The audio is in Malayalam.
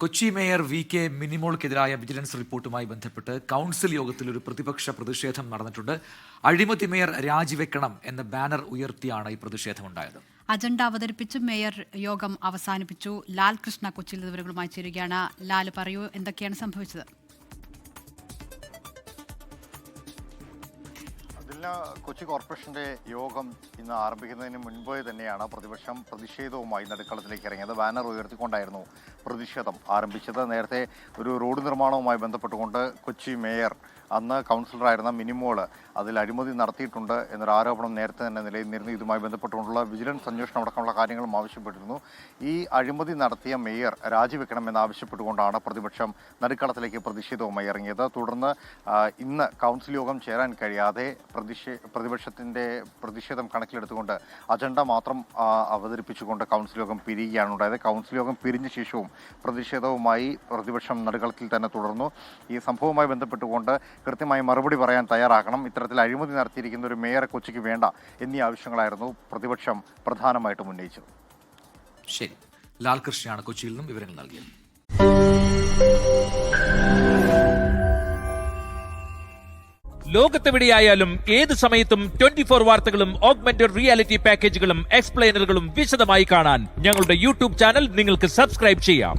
കൊച്ചി മേയർ വി കെ മിനിമോൾക്കെതിരായ വിജിലൻസ് റിപ്പോർട്ടുമായി ബന്ധപ്പെട്ട് കൗൺസിൽ യോഗത്തിൽ ഒരു പ്രതിപക്ഷ പ്രതിഷേധം നടന്നിട്ടുണ്ട്. അഴിമതി മേയർ രാജിവെക്കണം എന്ന ബാനർ ഉയർത്തിയാണ് ഈ പ്രതിഷേധമുണ്ടായത്. അജണ്ട അവതരിപ്പിച്ച് മേയർ യോഗം അവസാനിപ്പിച്ചു. ലാൽ കൃഷ്ണ കൊച്ചിയിൽ വിവരങ്ങളുമായി ചേരുകയാണ്. ലാൽ, പറയൂ, എന്തൊക്കെയാണ് സംഭവിച്ചത്? കൊച്ചി കോർപ്പറേഷന്റെ യോഗം ഇന്ന് ആരംഭിക്കുന്നതിന് മുൻപ് തന്നെയാണ് പ്രതിപക്ഷം പ്രതിഷേധവുമായി നടുക്കളത്തിലേക്ക് ഇറങ്ങിയത്. ബാനർ ഉയർത്തിക്കൊണ്ടായിരുന്നു പ്രതിഷേധം ആരംഭിച്ചത്. നേരത്തെ ഒരു റോഡ് നിർമ്മാണവുമായി ബന്ധപ്പെട്ടുകൊണ്ട് കൊച്ചി മേയർ, അന്ന് കൗൺസിലറായിരുന്ന മിനിമോൾ, അതിൽ അഴിമതി നടത്തിയിട്ടുണ്ട് എന്നൊരു ആരോപണം നേരത്തെ തന്നെ നിലനിന്നിരുന്നു. ഇതുമായി ബന്ധപ്പെട്ടുകൊണ്ടുള്ള വിജിലൻസ് അന്വേഷണം അടക്കമുള്ള കാര്യങ്ങളും ആവശ്യപ്പെട്ടിരുന്നു. ഈ അഴിമതി നടത്തിയ മേയർ രാജിവെക്കണമെന്നാവശ്യപ്പെട്ടുകൊണ്ടാണ് പ്രതിപക്ഷം നടുക്കളത്തിലേക്ക് പ്രതിഷേധവുമായി ഇറങ്ങിയത്. തുടർന്ന് ഇന്ന് കൗൺസിൽ യോഗം ചേരാൻ കഴിയാതെ പ്രതിപക്ഷത്തിന്റെ പ്രതിഷേധം കണക്കിലെടുത്തുകൊണ്ട് അജണ്ട മാത്രം അവതരിപ്പിച്ചുകൊണ്ട് കൗൺസിൽ യോഗം പിരിയുകയാണ് ഉണ്ടായത്. കൗൺസിൽ യോഗം പിരിഞ്ഞ ശേഷവും പ്രതിഷേധവുമായി പ്രതിപക്ഷം നടുക്കളത്തിൽ തന്നെ തുടർന്നു. ഈ സംഭവവുമായി ബന്ധപ്പെട്ടുകൊണ്ട് കൃത്യമായി മറുപടി പറയാൻ തയ്യാറാക്കണം, ഇത്തരത്തിൽ അഴിമതി നടത്തിയിരിക്കുന്ന ഒരു മേയറെ കൊച്ചിക്ക് വേണ്ട എന്നീ ആവശ്യങ്ങളായിരുന്നു പ്രതിപക്ഷം പ്രധാനമായിട്ടും ഉന്നയിച്ചത്. ശരി, ലാൽ കൃഷ്ണയാണ് കൊച്ചിയിൽ നിന്നും വിവരങ്ങൾ നൽകിയത്. ലോകത്തെവിടെയായാലും ഏത് സമയത്തും 24 വാർത്തകളും ഓഗ്മെന്റഡ് റിയാലിറ്റി പാക്കേജുകളും എക്സ്പ്ലെയിനറുകളും വിശദമായി കാണാൻ ഞങ്ങളുടെ യൂട്യൂബ് ചാനൽ നിങ്ങൾക്ക് സബ്സ്ക്രൈബ് ചെയ്യാം.